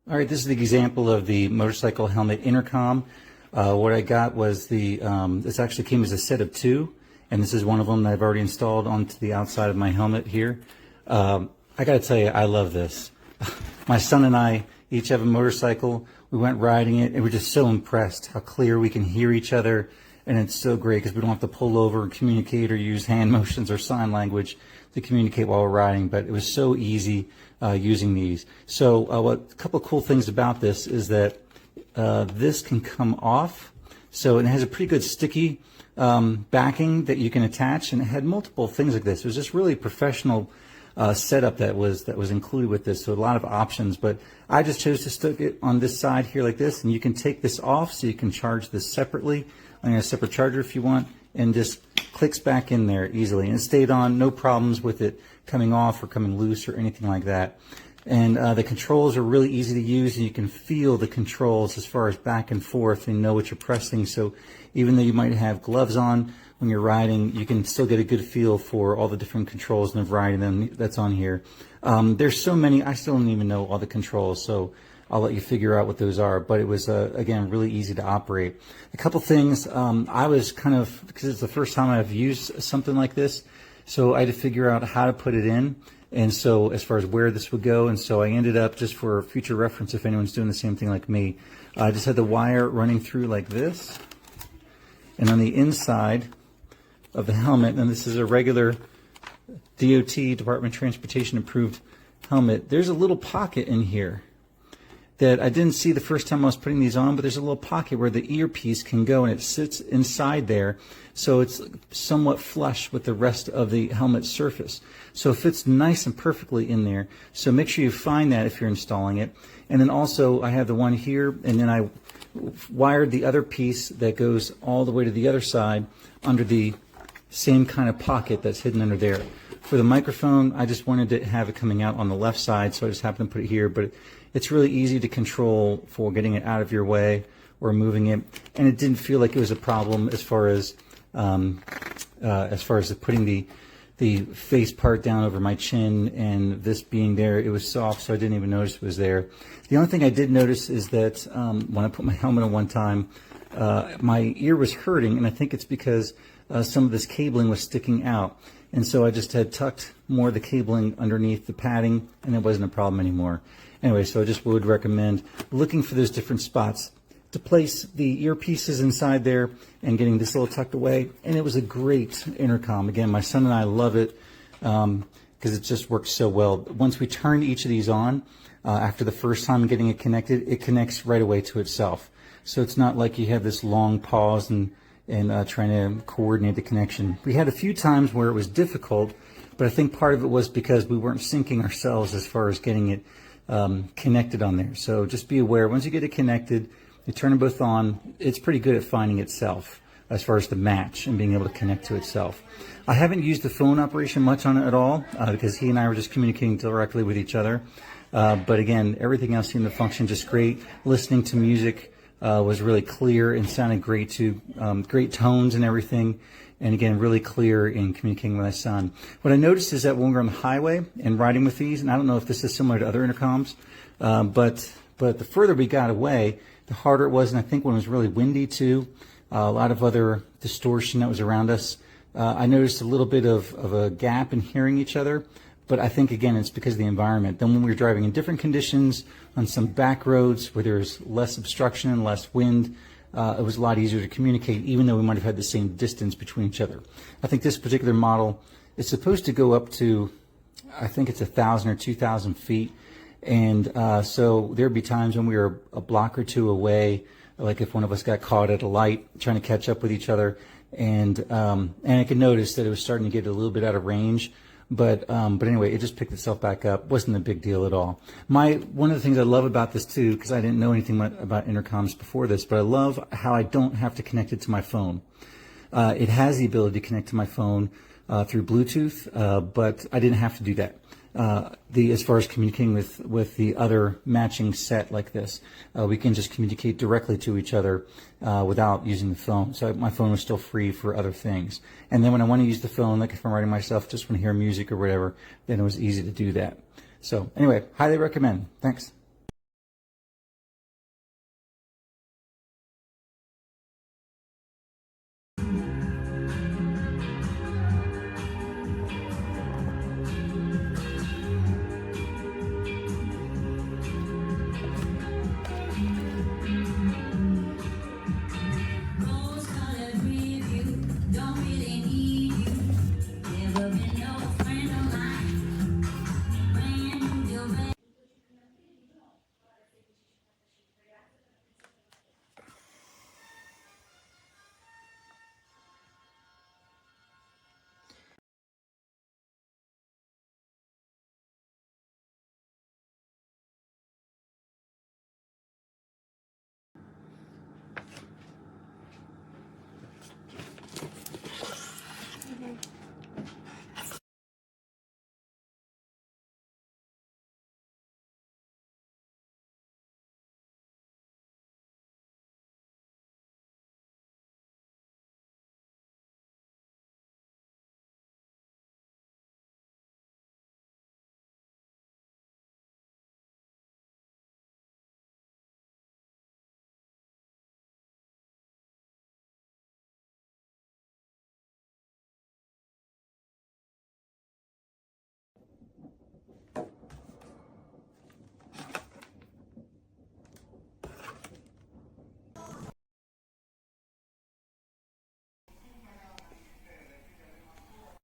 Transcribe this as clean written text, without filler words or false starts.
All right, this is the example of the motorcycle helmet intercom. What I got was this actually came as a set of two, and this is one of them that I've already installed onto the outside of my helmet here. I gotta tell you, I love this. My son and I each have a motorcycle. We went riding it, and we're just so impressed how clear we can hear each other, and it's so great because we don't have to pull over and communicate or use hand motions or sign language to communicate while we're riding, but it was so easy using these. So a couple of cool things about this is that this can come off. So it has a pretty good sticky backing that you can attach, and it had multiple things like this. It was just really professional setup that was included with this, so a lot of options. But I just chose to stick it on this side here like this, and you can take this off so you can charge this separately on a separate charger if you want, and just clicks back in there easily, and it stayed on, no problems with it coming off or coming loose or anything like that. And the controls are really easy to use, and you can feel the controls as far as back and forth and know what you're pressing. So even though you might have gloves on when you're riding, you can still get a good feel for all the different controls and the variety of them that's on here. There's so many, I still don't even know all the controls, so I'll let you figure out what those are, but it was, again, really easy to operate. A couple things, I was kind of, because it's the first time I've used something like this, so I had to figure out how to put it in, and so as far as where this would go, and so I ended up, just for future reference if anyone's doing the same thing like me, I just had the wire running through like this, and on the inside of the helmet, and this is a regular DOT, Department of Transportation approved helmet, there's a little pocket in here that I didn't see the first time I was putting these on, but there's a little pocket where the earpiece can go, and it sits inside there, so it's somewhat flush with the rest of the helmet surface. So it fits nice and perfectly in there, so make sure you find that if you're installing it. And then also I have the one here, and then I wired the other piece that goes all the way to the other side under the same kind of pocket that's hidden under there. For the microphone, I just wanted to have it coming out on the left side, so I just happened to put it here, but it's really easy to control for getting it out of your way or moving it, and it didn't feel like it was a problem as far as putting the face part down over my chin, and this being there, it was soft, so I didn't even notice it was there. The only thing I did notice is that when I put my helmet on one time, my ear was hurting, and I think it's because some of this cabling was sticking out, and so I just had tucked more of the cabling underneath the padding, and it wasn't a problem anymore. Anyway, so I just would recommend looking for those different spots to place the earpieces inside there and getting this little tucked away. And it was a great intercom. Again, my son and I love it because it just works so well. Once we turn each of these on, after the first time getting it connected, it connects right away to itself. So it's not like you have this long pause and trying to coordinate the connection. We had a few times where it was difficult, but I think part of it was because we weren't syncing ourselves as far as getting it connected on there. So just be aware, once you get it connected, you turn them both on, it's pretty good at finding itself as far as the match and being able to connect to itself. I haven't used the phone operation much on it at all because he and I were just communicating directly with each other. But again, everything else seemed to function just great. Listening to music was really clear and sounded great too. Great tones and everything. And again, really clear in communicating with my son. What I noticed is that when we're on the highway and riding with these, and I don't know if this is similar to other intercoms, but the further we got away, the harder it was. And I think when it was really windy too, a lot of other distortion that was around us, I noticed a little bit of a gap in hearing each other. But I think, again, it's because of the environment. Then when we were driving in different conditions on some back roads where there's less obstruction and less wind, it was a lot easier to communicate, even though we might have had the same distance between each other. I think this particular model is supposed to go up to, I think it's 1,000 or 2,000 feet. And so there'd be times when we were a block or two away, like if one of us got caught at a light trying to catch up with each other. And I could notice that it was starting to get a little bit out of range. But anyway, it just picked itself back up. Wasn't a big deal at all. One of the things I love about this too, because I didn't know anything about intercoms before this, but I love how I don't have to connect it to my phone. It has the ability to connect to my phone through Bluetooth, but I didn't have to do that. As far as communicating with the other matching set like this, we can just communicate directly to each other without using the phone. So my phone was still free for other things. And then when I want to use the phone, like if I'm writing myself, just want to hear music or whatever, then it was easy to do that. So anyway, highly recommend. Thanks.